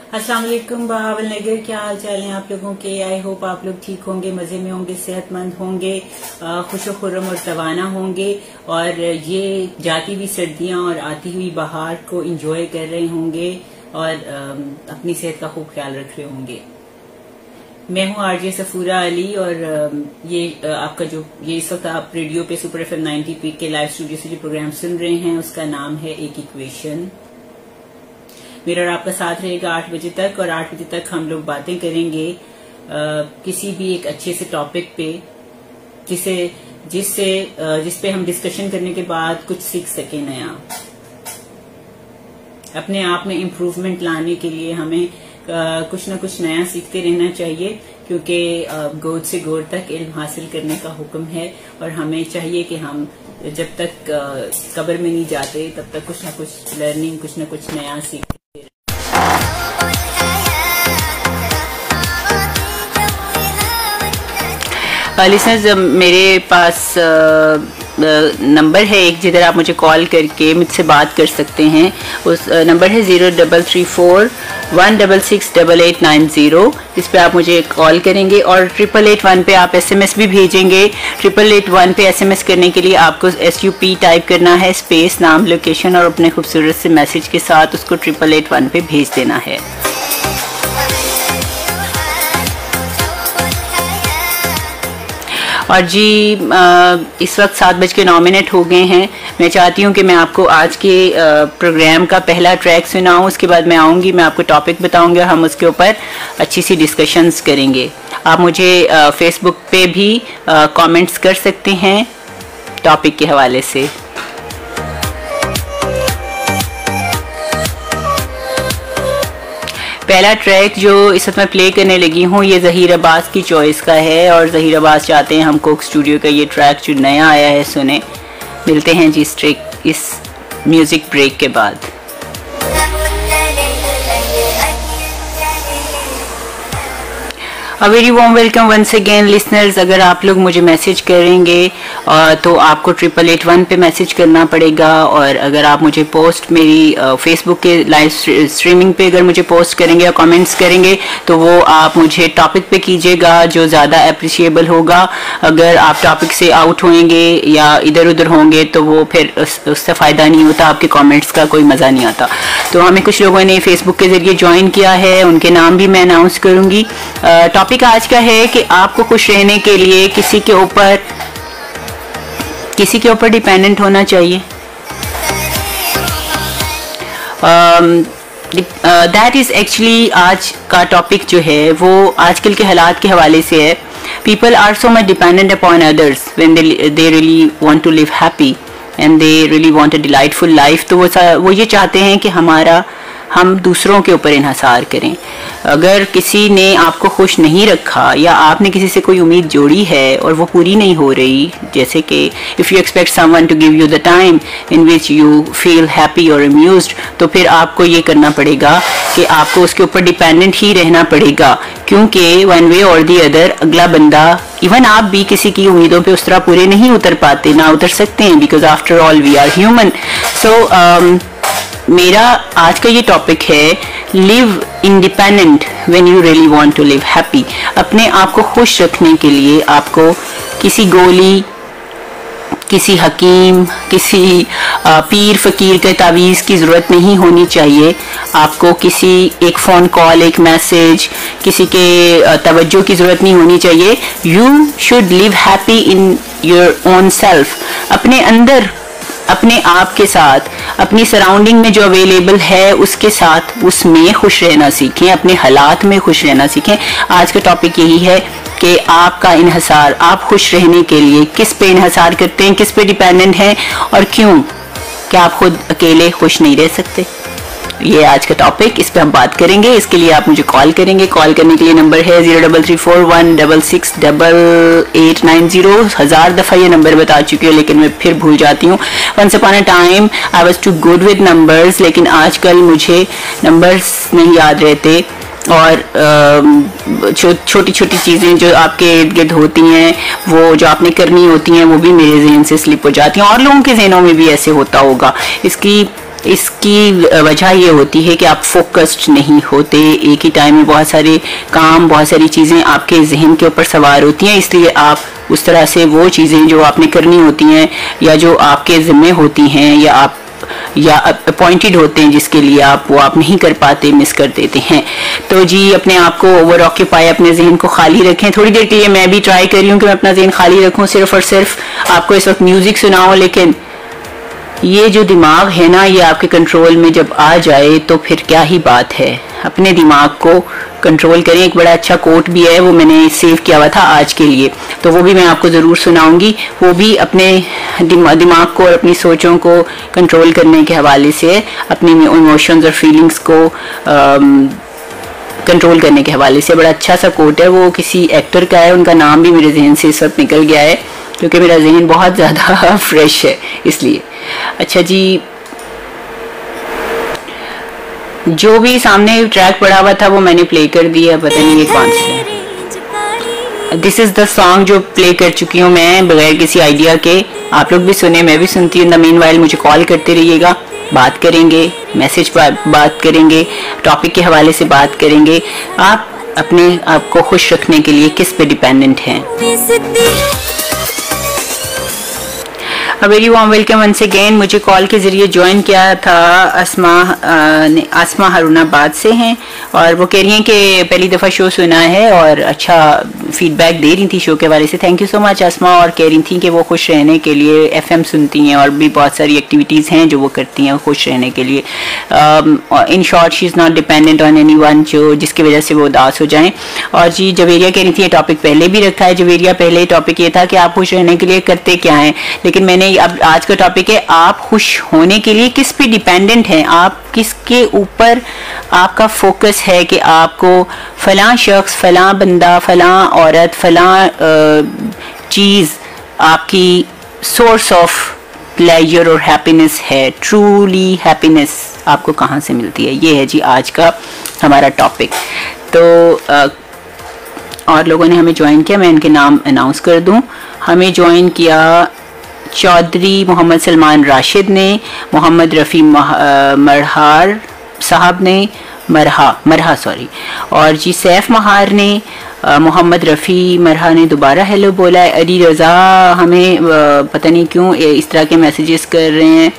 अस्सलाम वालेकुम बहावल नगर, क्या हाल चाल है आप लोगों के। आई होप आप लोग ठीक होंगे, मजे में होंगे, सेहतमंद होंगे, खुशो खुर्रम और रवाना होंगे और ये जाती हुई सर्दियां और आती हुई बहार को एंजॉय कर रहे होंगे और अपनी सेहत का खूब ख्याल रख रहे होंगे। मैं हूं आरजे सफूरा अली और ये आपका जो ये इस वक्त आप रेडियो पे सुपर FM 90 पे के लाइव स्टूडियो से जो प्रोग्राम सुन रहे हैं उसका नाम है एक इक्वेशन। मेरा और आपका साथ रहेगा 8 बजे तक और 8 बजे तक हम लोग बातें करेंगे किसी भी एक अच्छे से टॉपिक पे जिस पे हम डिस्कशन करने के बाद कुछ सीख सके नया। अपने आप में इम्प्रूवमेंट लाने के लिए हमें कुछ ना कुछ नया सीखते रहना चाहिए, क्योंकि गोद से गोद तक इल्म हासिल करने का हुक्म है और हमें चाहिए कि हम जब तक कब्र में नहीं जाते तब तक कुछ ना कुछ लर्निंग, कुछ ना कुछ नया सीखते। लिसनर्स, मेरे पास नंबर है एक जिधर आप मुझे कॉल करके मुझसे बात कर सकते हैं। उस नंबर है 0334-166-8890। इस पे आप मुझे कॉल करेंगे और 8881 पे आप SMS भी भेजेंगे। 8881 पे SMS करने के लिए आपको SUP टाइप करना है, स्पेस, नाम, लोकेशन और अपने खूबसूरत से मैसेज के साथ उसको 8881 पे भेज देना है। और जी इस वक्त 7:09 हो गए हैं। मैं चाहती हूँ कि मैं आपको आज के प्रोग्राम का पहला ट्रैक सुनाऊँ, उसके बाद मैं आऊँगी, मैं आपको टॉपिक बताऊँगी और हम उसके ऊपर अच्छी सी डिस्कशंस करेंगे। आप मुझे फेसबुक पे भी कमेंट्स कर सकते हैं टॉपिक के हवाले से। पहला ट्रैक जो इस वक्त मैं प्ले करने लगी हूँ ये ज़हीर अब्बास की चॉइस का है और ज़हीर अब्बास चाहते हैं हम कोक स्टूडियो का ये ट्रैक जो नया आया है सुने। मिलते हैं जी इस म्यूज़िक ब्रेक के बाद। A very warm welcome once again listeners. अगर आप लोग मुझे मैसेज करेंगे तो आपको 8881 पे मैसेज करना पड़ेगा और अगर आप मुझे पोस्ट मेरी फेसबुक के लाइव स्ट्रीमिंग पे अगर मुझे पोस्ट करेंगे या कमेंट्स करेंगे तो वो आप मुझे टॉपिक पे कीजिएगा जो ज़्यादा अप्रिशिएबल होगा। अगर आप टॉपिक से आउट होंगे या इधर उधर होंगे तो वो फिर उससे फ़ायदा नहीं होता, आपके कमेंट्स का कोई मज़ा नहीं आता। तो हमें कुछ लोगों ने फेसबुक के ज़रिए ज्वाइन किया है, उनके नाम भी मैं अनाउंस करूँगी। टॉपिक आज का है कि आपको खुश रहने के लिए किसी के ऊपर डिपेंडेंट होना चाहिए। दैट इज एक्चुअली आज का टॉपिक जो है वो आजकल के हालात के हवाले से है। People are so much dependent upon others when they really want to live happy and they really want a delightful life. तो वो ये चाहते हैं कि हम दूसरों के ऊपर इन्हसार करें। अगर किसी ने आपको खुश नहीं रखा या आपने किसी से कोई उम्मीद जोड़ी है और वो पूरी नहीं हो रही, जैसे कि if you expect someone to give you the time in which you feel happy और अम्यूज्ड, तो फिर आपको ये करना पड़ेगा कि आपको उसके ऊपर डिपेंडेंट ही रहना पड़ेगा, क्योंकि वन वे और दी अदर अगला बंदा, इवन आप भी किसी की उम्मीदों पे उस तरह पूरे नहीं उतर पाते, ना उतर सकते हैं, because after all we are human. So मेरा आज का ये टॉपिक है live independent when you really want to live happy. अपने आप को खुश रखने के लिए आपको किसी गोली, किसी हकीम, किसी पीर फकीर के तावीज़ की ज़रूरत नहीं होनी चाहिए। आपको किसी एक फ़ोन कॉल, एक मैसेज, किसी के तवज्जो की ज़रूरत नहीं होनी चाहिए। You should live happy in your own self. अपने अंदर, अपने आप के साथ, अपनी सराउंडिंग में जो अवेलेबल है उसके साथ, उसमें खुश रहना सीखें, अपने हालात में खुश रहना सीखें। आज का टॉपिक यही है कि आपका इन्हसार, आप खुश रहने के लिए किस पे इन्हसार करते हैं, किस पे डिपेंडेंट हैं और क्यों, क्या आप खुद अकेले खुश नहीं रह सकते। ये आज का टॉपिक, इस पे हम बात करेंगे। इसके लिए आप मुझे कॉल करेंगे। कॉल करने के लिए नंबर है 0334-166-8890। 1000 दफ़ा ये नंबर बता चुकी हूँ लेकिन मैं फिर भूल जाती हूँ। Once upon a time I was too good with numbers, लेकिन आजकल मुझे नंबर्स नहीं याद रहते और छोटी छोटी चीज़ें जो आपके इर्द गिर्द होती हैं, वो जो आपने करनी होती हैं, वो भी मेरे जहन से स्लिप हो जाती हैं और लोगों के जहनों में भी ऐसे होता होगा। इसकी इसकी वजह ये होती है कि आप फोकस्ड नहीं होते, एक ही टाइम में बहुत सारे काम, बहुत सारी चीज़ें आपके जहन के ऊपर सवार होती हैं, इसलिए आप उस तरह से वो चीज़ें जो आपने करनी होती हैं या जो आपके ज़िम्मे होती हैं या अपॉइंटेड होते हैं जिसके लिए वो आप नहीं कर पाते, मिस कर देते हैं। तो जी अपने आप को ओवर ऑक्यूपाई, अपने जहन को खाली रखें। थोड़ी देर के लिए मैं भी ट्राई कर रही हूँ कि मैं अपना जहन खाली रखूँ, सिर्फ और सिर्फ आपको इस वक्त म्यूज़िक सुनाऊँ, लेकिन ये जो दिमाग है ना, ये आपके कंट्रोल में जब आ जाए तो फिर क्या ही बात है। अपने दिमाग को कंट्रोल करें। एक बड़ा अच्छा कोट भी है, वो मैंने सेव किया हुआ था आज के लिए, तो वो भी मैं आपको ज़रूर सुनाऊंगी। वो भी अपने दिमाग को और अपनी सोचों को कंट्रोल करने के हवाले से, अपनी इमोशंस और फीलिंग्स को कंट्रोल करने के हवाले से बड़ा अच्छा सा कोट है। वो किसी एक्टर का है, उनका नाम भी मेरे जहन से इस वक्त निकल गया है क्योंकि मेरा जहन बहुत ज़्यादा फ्रेश है इसलिए। अच्छा जी, जो भी सामने ट्रैक पड़ा हुआ था वो मैंने प्ले कर दिया, पता नहीं ये कौन सा है। दिस इज़ द सॉन्ग जो प्ले कर चुकी हूँ मैं बगैर किसी आइडिया के। आप लोग भी सुने, मैं भी सुनती हूँ। द मीनवाइल मुझे कॉल करते रहिएगा, बात करेंगे, मैसेज पर बात करेंगे, टॉपिक के हवाले से बात करेंगे। आप अपने आप को खुश रखने के लिए किस पे डिपेंडेंट हैं? Very warm welcome once again. मुझे कॉल के ज़रिए ज्वाइन किया था आसमा हरुणाबाद से हैं और वो कह रही हैं कि पहली दफ़ा शो सुना है और अच्छा फीडबैक दे रही थी शो के बारे से। थैंक यू सो मच आसमा। और कह रही थी कि वो खुश रहने के लिए एफएम सुनती हैं और भी बहुत सारी एक्टिविटीज़ हैं जो वो करती हैं खुश रहने के लिए। In short she is not dependent on any one, जो जिसकी वजह से वो उदास हो जाएँ। और जी जवेरिया कह रही थी, ये टॉपिक पहले भी रखा है जवेरिया, पहले टॉपिक ये था कि आप खुश रहने के लिए करते क्या हैं, लेकिन मैंने अब आज का टॉपिक है आप खुश होने के लिए किस पे डिपेंडेंट हैं, आप किसके ऊपर आपका फोकस है कि आपको फलां शख्स, फलां बंदा, फलां औरत, फलां चीज़ आपकी सोर्स ऑफ प्लेजर और हैप्पीनेस है। ट्रूली हैप्पीनेस आपको कहाँ से मिलती है, ये है जी आज का हमारा टॉपिक। तो और लोगों ने हमें ज्वाइन किया, मैं इनके नाम अनाउंस कर दूं। हमें ज्वाइन किया चौधरी मोहम्मद सलमान राशिद ने, मोहम्मद रफ़ी मरहार साहब ने, मरहा सॉरी, और जी सैफ महार ने, मोहम्मद रफ़ी मरहा ने दोबारा हेलो बोला है। अली रज़ा हमें पता नहीं क्यों इस तरह के मैसेजेस कर रहे हैं,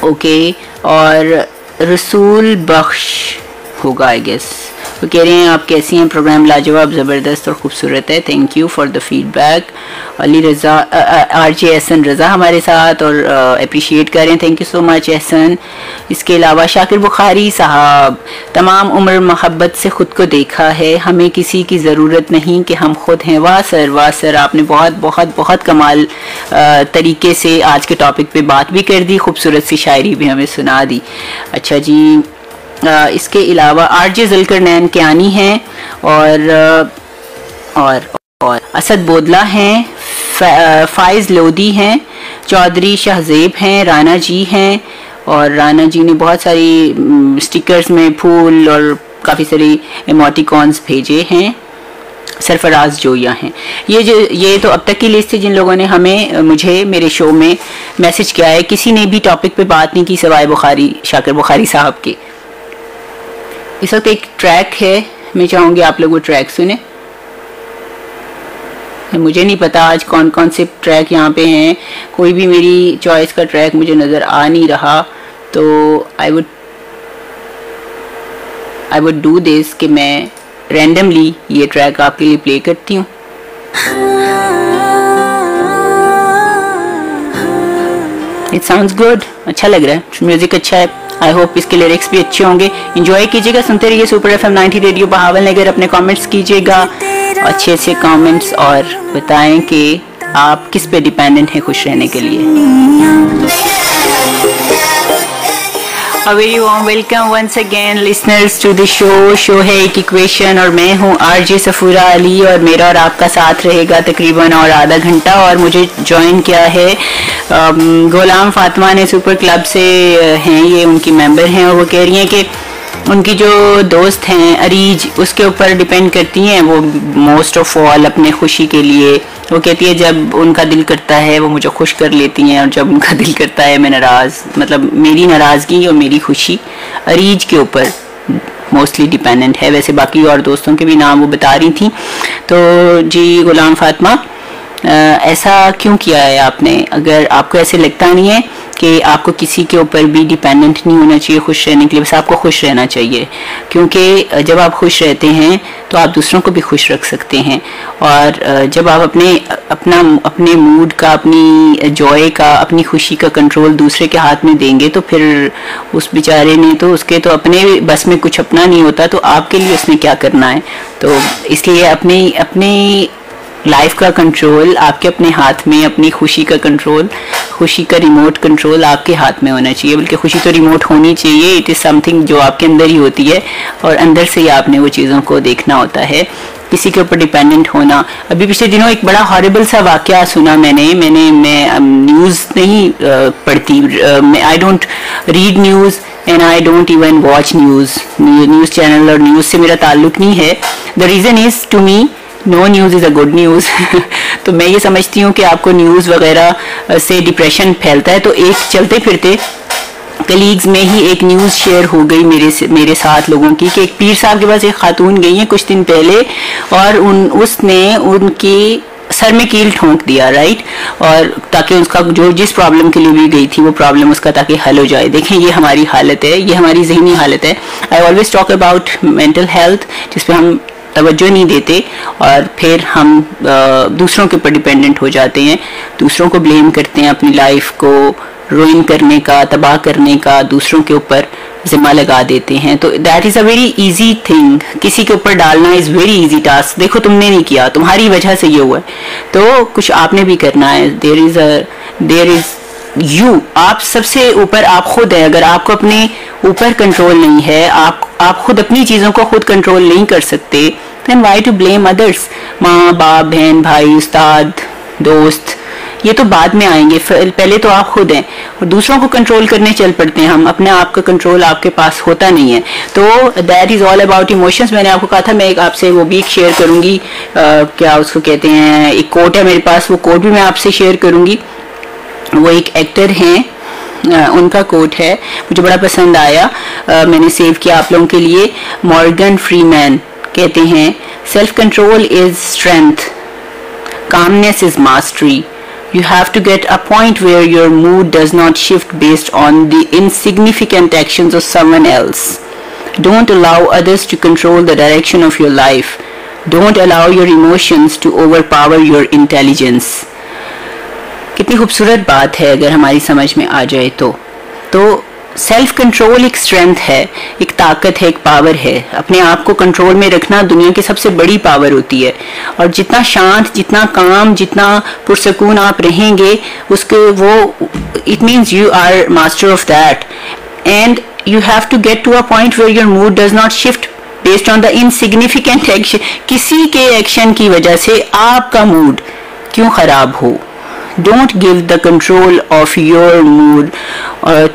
ओके। और रसूल बख्श होगा आई गेस, वो कह रहे हैं आप कैसी हैं, प्रोग्राम लाजवाब, ज़बरदस्त और ख़ूबसूरत है, thank you for the feedback. Ali Raza RJ Ehsan Raza हमारे साथ और अप्रिशिएट कर रहे हैं, thank you so much Ehsan. इसके अलावा शाकिर बुखारी साहब, तमाम उम्र मोहब्बत से ख़ुद को देखा है, हमें किसी की ज़रूरत नहीं कि हम खुद हैं। वाह सर, आपने बहुत बहुत बहुत कमाल तरीके से आज के टॉपिक पे बात भी कर दी, खूबसूरत सी शायरी भी हमें सुना दी। अच्छा जी, इसके अलावा आरजे ज़ुल्करनैन कियानी हैं और असद बोदला हैं, फाइज़ लोधी हैं, चौधरी शहजेब हैं, राना जी हैं, और राना जी ने बहुत सारी स्टिकर्स में फूल और काफ़ी सारी इमोटिकॉन्स भेजे हैं। सरफराज जोया हैं। ये तो अब तक की लिस्ट है जिन लोगों ने मुझे मेरे शो में मैसेज किया है। किसी ने भी टॉपिक पे बात नहीं की सवाए शाकिर बुखारी साहब के। इस वक्त एक ट्रैक है, मैं चाहूँगी आप लोग वो ट्रैक सुने। मुझे नहीं पता आज कौन कौन से ट्रैक यहाँ पे हैं, कोई भी मेरी चॉइस का ट्रैक मुझे नज़र आ नहीं रहा, तो आई वुड डू दिस कि मैं रैंडमली ये ट्रैक आपके लिए प्ले करती हूँ। इट साउंड्स गुड, अच्छा लग रहा है, म्यूजिक अच्छा है। आई होप इसके लिरिक्स भी अच्छे होंगे। एंजॉय कीजिएगा, सुनते रहिए सुपर FM 90 रेडियो बहावल नगर। अपने कमेंट्स कीजिएगा, अच्छे अच्छे कमेंट्स, और बताएं कि आप किस पे डिपेंडेंट हैं खुश रहने के लिए। A very warm welcome once again listeners to the show। Show है एक इक्वेशन और मैं हूँ आरजे सफूरा अली, और मेरा और आपका साथ रहेगा तकरीबन और आधा घंटा। और मुझे ज्वाइन किया है गुलाम फातिमा ने, सुपर क्लब से हैं ये, उनकी मेंबर हैं, और वो कह रही हैं कि उनकी जो दोस्त हैं अरीज, उसके ऊपर डिपेंड करती हैं वो मोस्ट ऑफ ऑल अपने खुशी के लिए। वो कहती है जब उनका दिल करता है वो मुझे खुश कर लेती हैं, और जब उनका दिल करता है मैं नाराज़, मतलब मेरी नाराज़गी और मेरी खुशी अरीज के ऊपर मोस्टली डिपेंडेंट है। वैसे बाकी और दोस्तों के भी नाम वो बता रही थी। तो जी गुलाम फातिमा, ऐसा क्यों किया है आपने? अगर आपको ऐसे लगता नहीं है कि आपको किसी के ऊपर भी डिपेंडेंट नहीं होना चाहिए खुश रहने के लिए, बस आपको खुश रहना चाहिए, क्योंकि जब आप खुश रहते हैं तो आप दूसरों को भी खुश रख सकते हैं। और जब आप अपने मूड का, अपनी जॉय का, अपनी खुशी का कंट्रोल दूसरे के हाथ में देंगे तो फिर उस बेचारे ने तो, उसके तो अपने बस में कुछ अपना नहीं होता, तो आपके लिए उसने क्या करना है। तो इसलिए अपनी लाइफ का कंट्रोल आपके अपने हाथ में, अपनी खुशी का कंट्रोल, खुशी का रिमोट कंट्रोल आपके हाथ में होना चाहिए। बल्कि खुशी तो रिमोट होनी चाहिए, इट इज़ समथिंग जो आपके अंदर ही होती है, और अंदर से ही आपने वो चीज़ों को देखना होता है। किसी के ऊपर डिपेंडेंट होना, अभी पिछले दिनों एक बड़ा हॉरिबल सा वाकया सुना मैं न्यूज़ नहीं पढ़ती, I don't read news and I don't even watch news channel, और न्यूज़ से मेरा ताल्लुक नहीं है। The reason is to me no news is a good news. तो मैं ये समझती हूँ कि आपको न्यूज़ वगैरह से डिप्रेशन फैलता है। तो एक चलते फिरते कलीग्स में ही एक न्यूज़ शेयर हो गई मेरे साथ लोगों की, कि एक पीर साहब के पास एक खातून गई है कुछ दिन पहले, और उसने उनकी सर में कील ठोंक दिया, राइट, और ताकि उसका जो जिस प्रॉब्लम के लिए भी गई थी वो प्रॉब्लम उसका ताकि हल हो जाए। देखें ये हमारी हालत है, ये हमारी जहनी हालत है। I always talk about mental health, जिसपे हम तवज्जो नहीं देते, और फिर हम दूसरों के ऊपर डिपेंडेंट हो जाते हैं, दूसरों को ब्लेम करते हैं, अपनी लाइफ को रुइन करने का, तबाह करने का दूसरों के ऊपर जिम्मा लगा देते हैं। तो that is a very easy thing, किसी के ऊपर डालना इज़ वेरी इजी टास्क। देखो तुमने नहीं किया, तुम्हारी वजह से ये हुआ है, तो कुछ आपने भी करना है। देयर इज यू, आप सबसे ऊपर आप खुद है। अगर आपको अपने ऊपर कंट्रोल नहीं है, आप खुद अपनी चीज़ों को खुद कंट्रोल नहीं कर सकते, then why to blame others? माँ बाप, बहन भाई, उस्ताद, दोस्त, ये तो बाद में आएंगे, पहले तो आप खुद हैं। और दूसरों को कंट्रोल करने चल पड़ते हैं हम, अपने आप का कंट्रोल आपके पास होता नहीं है। तो that is all about emotions. मैंने आपको कहा था मैं एक आपसे वो भी शेयर करूँगी, क्या उसको कहते हैं, एक कोट है मेरे पास, वो कोट भी मैं आपसे शेयर करूँगी। वो एक एक्टर हैं, उनका कोट है, मुझे बड़ा पसंद आया, मैंने सेव किया आप लोगों के लिए। मॉर्गन फ्रीमैन कहते हैं, self control is strength, calmness is mastery, you have to get a point where your mood does not shift based on the insignificant actions of someone else. Don't allow others to control the direction of your life. Don't allow your emotions to overpower your intelligence. कितनी खूबसूरत बात है अगर हमारी समझ में आ जाए तो सेल्फ कंट्रोल एक स्ट्रेंथ है, एक ताकत है, एक पावर है। अपने आप को कंट्रोल में रखना दुनिया की सबसे बड़ी पावर होती है। और जितना शांत, जितना काम, जितना पुरसकून आप रहेंगे, उसके वो it means you are master of that. And you have to get to a point where your mood does not shift based on the insignificant action. किसी के एक्शन की वजह से आपका मूड क्यों खराब हो। Don't give the control of your mood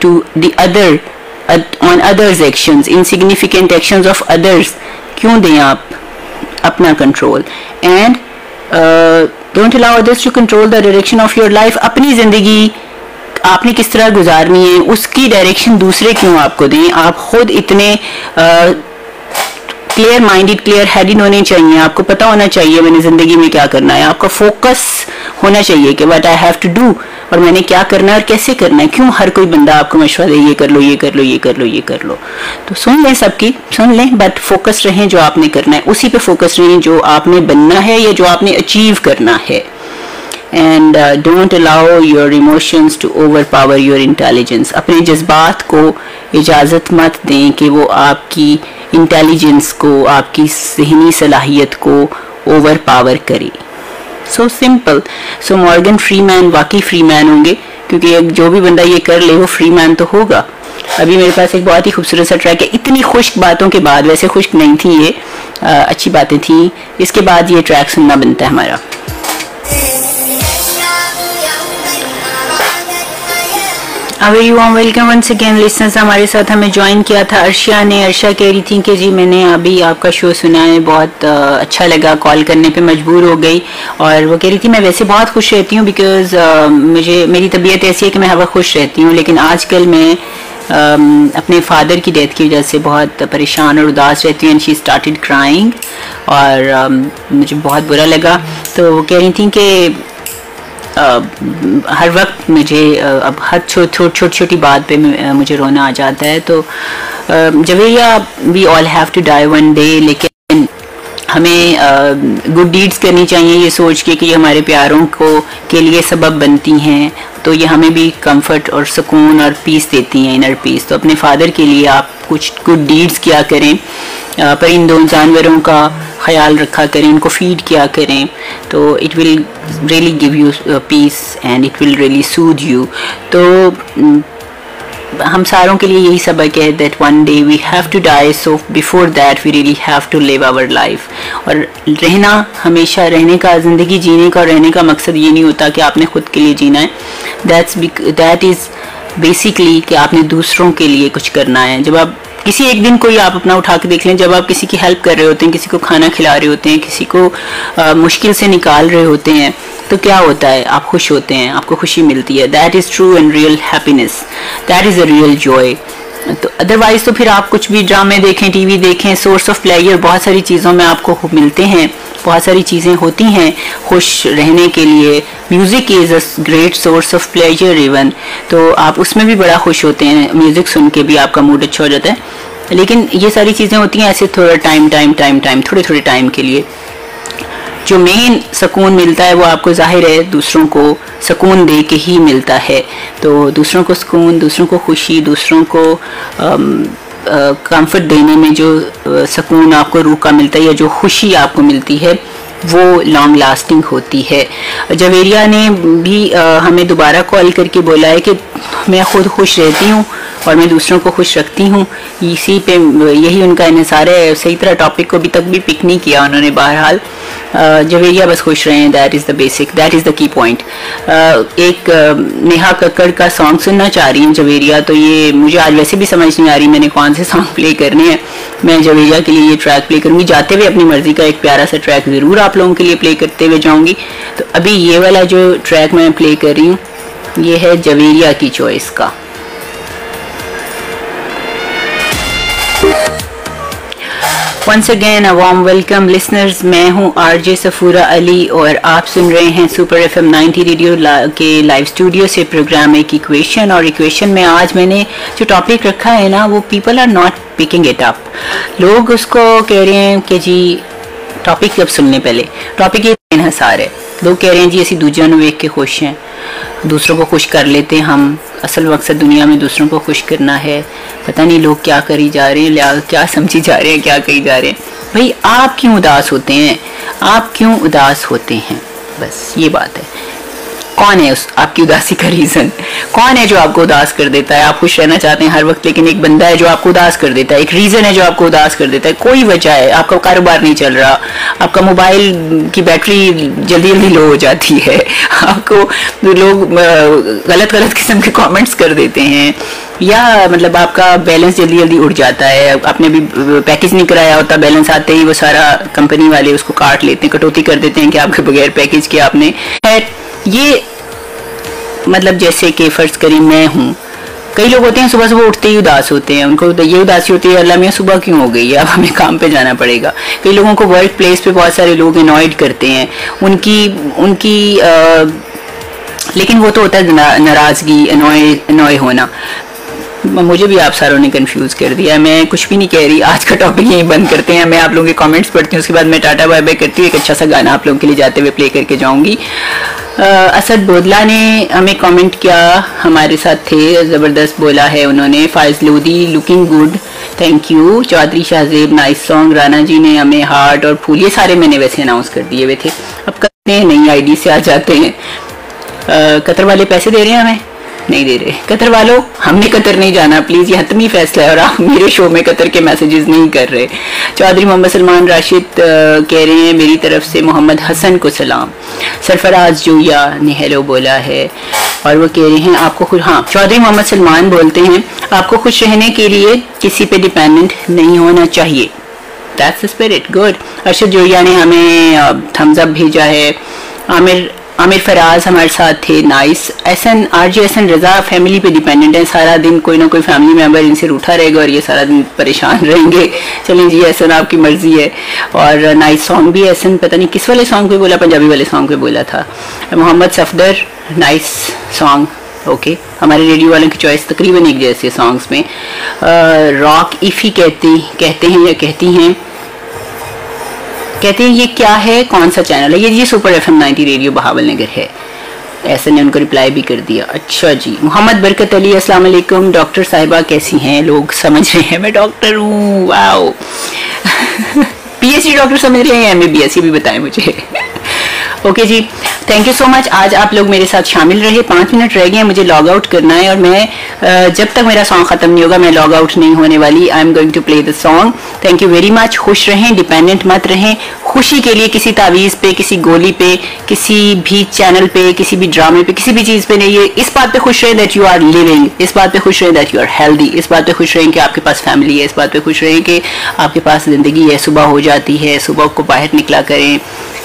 to the on others' actions, insignificant actions of others. क्यों दें आप अपना control? And don't allow others to control the direction of your life. अपनी जिंदगी आपने किस तरह गुजारनी है, उसकी डायरेक्शन दूसरे क्यों आपको दें। आप खुद इतने क्लियर माइंडेड, क्लियर हेडेड होने चाहिए। आपको पता होना चाहिए मैंने जिंदगी में क्या करना है, आपका फोकस होना चाहिए कि what I have to do, और मैंने क्या करना है और कैसे करना है। क्यों हर कोई बंदा आपको मशवरा दे, ये कर लो, ये कर लो, ये कर लो, ये कर लो। तो सुन लें, सबकी सुन लें, बट फोकस रहें जो आपने करना है, उसी पे फोकस रहें जो आपने बनना है या जो आपने अचीव करना है। And don't allow your emotions to over power your intelligence. अपने जज्बात को इजाज़त मत दें कि वो आपकी इंटेलिजेंस को, आपकी ज़हनी सलाहियत को ओवर पावर करे। So simple. So Morgan Freeman वाकई फ्रीमैन होंगे, क्योंकि जो भी बंदा ये कर ले वो फ्रीमैन तो होगा। अभी मेरे पास एक बहुत ही खूबसूरत सा ट्रैक है, इतनी खुश्क बातों के बाद, वैसे खुश्क नहीं थी ये, अच्छी बातें थी, इसके बाद ये ट्रैक सुनना बनता है हमारा। A very warm welcome once again listeners। हमारे साथ हमें ज्वाइन किया था अर्शिया ने। अर्शिया कह रही थी कि जी मैंने अभी आपका शो सुना है, बहुत अच्छा लगा, कॉल करने पे मजबूर हो गई। और वो कह रही थी मैं वैसे बहुत खुश रहती हूँ बिकॉज मेरी तबीयत ऐसी है कि मैं हर वक्त खुश रहती हूँ, लेकिन आजकल मैं अपने फादर की डेथ की वजह से बहुत परेशान और उदास रहती हूँ। एंड शी स्टार्टेड क्राइंग और मुझे बहुत बुरा लगा। तो वो कह रही थी कि हर वक्त मुझे अब हर छोटी बात पे मुझे रोना आ जाता है। तो Javeria we all have to die one day, लेकिन हमें गुड डीड्स करनी चाहिए ये सोच के कि ये हमारे प्यारों को के लिए सबब बनती हैं, तो ये हमें भी कंफर्ट और सुकून और पीस देती हैं, इनर पीस। तो अपने फादर के लिए आप कुछ गुड डीड्स किया करें, परिंदों जानवरों का ख्याल रखा करें, उनको फीड किया करें, तो it will really give you peace and it will really soothe you. तो हम सारों के लिए यही सबक है that one day we have to die, so before that we really have to live our life. और रहना, हमेशा रहने का, ज़िंदगी जीने का और रहने का मकसद ये नहीं होता कि आपने खुद के लिए जीना है। दैट इज़ बेसिकली कि आपने दूसरों के लिए कुछ करना है। जब आप किसी एक दिन कोई आप अपना उठा के देख लें, जब आप किसी की हेल्प कर रहे होते हैं, किसी को खाना खिला रहे होते हैं, किसी को मुश्किल से निकाल रहे होते हैं, तो क्या होता है, आप खुश होते हैं, आपको खुशी मिलती है। That is true and real happiness, that is a real Joy. तो अदरवाइज तो फिर आप कुछ भी ड्रामे देखें, टीवी देखें, सोर्स ऑफ प्लेजर बहुत सारी चीज़ों में आपको मिलते हैं, बहुत सारी चीज़ें होती हैं खुश रहने के लिए। Music is a great source of pleasure even, तो आप उसमें भी बड़ा खुश होते हैं, म्यूज़िक सुन के भी आपका मूड अच्छा हो जाता है। लेकिन ये सारी चीज़ें होती हैं ऐसे थोड़ा थोड़े टाइम के लिए। जो मेन सुकून मिलता है वो आपको जाहिर है दूसरों को सुकून दे के ही मिलता है। तो दूसरों को सुकून, दूसरों को खुशी, दूसरों को कंफर्ट देने में जो सुकून आपको रूह का मिलता है या जो खुशी आपको मिलती है वो लॉन्ग लास्टिंग होती है। जवेरिया ने भी हमें दोबारा कॉल करके बोला है कि मैं खुद खुश रहती हूँ और मैं दूसरों को खुश रखती हूँ, इसी पे यही उनका इन्हिसार है। सही तरह टॉपिक को अभी तक भी पिक नहीं किया उन्होंने। बहरहाल जवेरिया बस खुश रहें, that is the basic, that is the key point. एक नेहा कक्कड़ का सॉन्ग सुनना चाह रही हूँ जवेरिया, तो ये मुझे आज वैसे भी समझ नहीं आ रही मैंने कौन से सॉन्ग प्ले करने हैं। मैं जवेरिया के लिए ये ट्रैक प्ले करूँगी, जाते हुए अपनी मर्जी का एक प्यारा सा ट्रैक ज़रूर आप लोगों के लिए प्ले करते हुए जाऊँगी। तो अभी ये वाला जो ट्रैक मैं प्ले कर रही हूँ ये है जवेरिया की चॉइस का। Once again a warm welcome listeners, मैं हूँ आरजे सफूरा अली और आप सुन रहे हैं सुपर FM 90 रेडियो के लाइव स्टूडियो से प्रोग्राम एक इक्वेशन। और इक्वेशन में आज मैंने जो टॉपिक रखा है ना वो people are not picking it up. लोग उसको कह रहे हैं कि जी टॉपिक जब सुनने पहले टॉपिक ये इन्हिसार है। लोग कह रहे हैं जी असी दूजिਆਂ ਨੂੰ ਵੇਖ के खुश हैं, दूसरों को खुश कर लेते हैं हम, असल मकसद दुनिया में दूसरों को खुश करना है। पता नहीं लोग क्या करी जा रहे हैं, क्या समझी जा रहे हैं, क्या कही जा रहे हैं। भाई आप क्यों उदास होते हैं, आप क्यों उदास होते हैं, बस ये बात है। कौन है उस आपकी उदासी का रीज़न, कौन है जो आपको उदास कर देता है। आप खुश रहना चाहते हैं हर वक्त, लेकिन एक बंदा है जो आपको उदास कर देता है, एक रीज़न है जो आपको उदास कर देता है। कोई वजह है, आपका कारोबार नहीं चल रहा, आपका मोबाइल की बैटरी जल्दी जल्दी लो हो जाती है, आपको लोग गलत किस्म के कमेंट्स कर देते हैं, या मतलब आपका बैलेंस जल्दी जल्दी उड़ जाता है। आपने भी पैकेज नहीं कराया होता, बैलेंस आते ही वो सारा कंपनी वाले उसको काट लेते हैं, कटौती कर देते हैं कि आपके बगैर पैकेज के आपने। ये मतलब जैसे कि फर्ज करें मैं हूँ, कई लोग होते हैं सुबह सुबह उठते ही उदास होते हैं, उनको ये उदासी होती है अल्लाह मियाँ सुबह क्यों हो गई है, अब हमें काम पे जाना पड़ेगा। कई लोगों को वर्क प्लेस पे बहुत सारे लोग अनॉयड करते हैं, उनकी लेकिन वो तो होता है नाराज़गी, अनॉय होना। मुझे भी आप सारों ने कंफ्यूज कर दिया, मैं कुछ भी नहीं कह रही। आज का टॉपिक यहीं बंद करते हैं, मैं आप लोगों के कमेंट्स पढ़ती हूँ, उसके बाद मैं टाटा बाय बाय करती हूँ। एक अच्छा सा गाना आप लोगों के लिए जाते हुए प्ले करके जाऊँगी। असद बोदला ने हमें कमेंट किया, हमारे साथ थे, ज़बरदस्त बोला है उन्होंने। Faiz Lodhi looking good, thank you. Chaudhry Shahzeb nice song. Rana ji ने हमें हार्ट और फूल, ये सारे मैंने वैसे अनाउंस कर दिए हुए थे, अब करते हैं नई आईडी से आ जाते हैं। कतर वाले पैसे दे रहे हैं हमें, नहीं दे रहे। कतर वालों, हमने कतर नहीं जाना प्लीज, ये हतमी फैसला है और आप मेरे शो में कतर के मैसेजेस नहीं कर रहे। चौधरी मोहम्मद सलमान राशिद कह रहे हैं मेरी तरफ से मोहम्मद हसन को सलाम। सरफराज जोया ने हेलो बोला है और वो कह रहे हैं आपको खुश, हाँ चौधरी मोहम्मद सलमान बोलते हैं आपको खुश रहने के लिए किसी पे डिपेंडेंट नहीं होना चाहिए। That's the spirit, good. Arshad Zoya ने हमें थम्स अप भेजा है। आमिर फराज हमारे साथ थे, नाइस। एहसन आरजे एहसन रजा फैमिली पे डिपेंडेंट है, सारा दिन कोई ना कोई फैमिली मेंबर इनसे रूठा रहेगा और ये सारा दिन परेशान रहेंगे। चलें जी एहसन आपकी मर्जी है। और नाइस सॉन्ग भी एहसन पता नहीं किस वाले सॉन्ग पे बोला, पंजाबी वाले सॉन्ग पे बोला था। Mohammad Safdar nice song, okay. हमारे रेडियो वालों की चॉइस तकरीबन एक जैसे सॉन्ग्स में। रॉक इफ़ी कहते हैं या कहते हैं ये क्या है, कौन सा चैनल है? ये सुपर FM 90 रेडियो बहावल नगर है। ऐसे ने उनको रिप्लाई भी कर दिया। अच्छा जी। मोहम्मद बरकत अली अस्सलाम वालेकुम, डॉक्टर साहिबा कैसी हैं? लोग समझ रहे हैं मैं डॉक्टर हूँ, वाओ। PhD डॉक्टर समझ रहे हैं, MBBS भी बताएं मुझे। ओके जी, थैंक यू सो मच। आज आप लोग मेरे साथ शामिल रहे। 5 मिनट रह गए हैं, मुझे लॉग आउट करना है और मैं जब तक मेरा सॉन्ग खत्म नहीं होगा मैं लॉग आउट नहीं होने वाली। I am going to play the song. Thank you very much. खुश रहें, डिपेंडेंट मत रहें। खुशी के लिए किसी तावीज़ पे, किसी गोली पे, किसी भी चैनल पे, किसी भी ड्रामे पे, किसी भी चीज़ पे नहीं। इस बात पे खुश रहें दैट यू आर लिविंग, इस बात पे खुश रहें दैट यू आर हेल्दी, इस बात पे खुश रहें कि आपके पास फैमिली है, इस बात पे खुश रहें कि आपके पास ज़िंदगी है। सुबह हो जाती है, सुबह को बाहर निकला करें,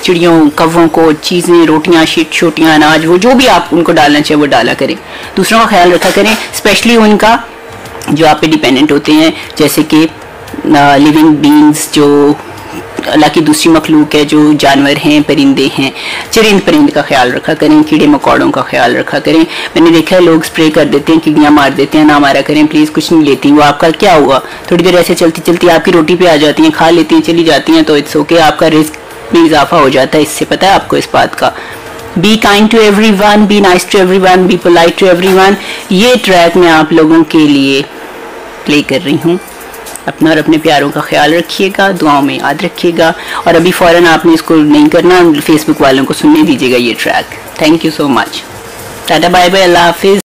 चिड़ियों कौवों को चीज़ें, रोटियां, छोटियां, अनाज, वो जो भी आप उनको डालना चाहिए वो डाला करें। दूसरों का ख्याल रखा करें, स्पेशली उनका जो आप पे डिपेंडेंट होते हैं, जैसे कि लिविंग बींग्स, जो अल्लाह की दूसरी मखलूक है, जो जानवर हैं, परिंदे हैं, चरिंद परिंद का ख्याल रखा करें, कीड़े मकोड़ों का ख्याल रखा करें। मैंने देखा है लोग स्प्रे कर देते हैं, कीड़ियाँ मार देते हैं, ना मारा करें प्लीज़, कुछ नहीं लेती वो। आपका क्या हुआ, थोड़ी देर ऐसे चलती चलती आपकी रोटी पे आ जाती हैं, खा लेती हैं, चली जाती हैं, तो इट्स ओके, आपका रिस्क में इजाफा हो जाता है। इससे पता है आपको इस बात का। Be kind to everyone, be nice to everyone, be polite to everyone. ये ट्रैक मैं आप लोगों के लिए प्ले कर रही हूँ। अपना और अपने प्यारों का ख्याल रखिएगा, दुआओं में याद रखिएगा। और अभी फ़ौरन आपने इसको नहीं करना, फेसबुक वालों को सुनने दीजिएगा ये track. Thank you so much. Tata bye bye, Allah हाफिज़।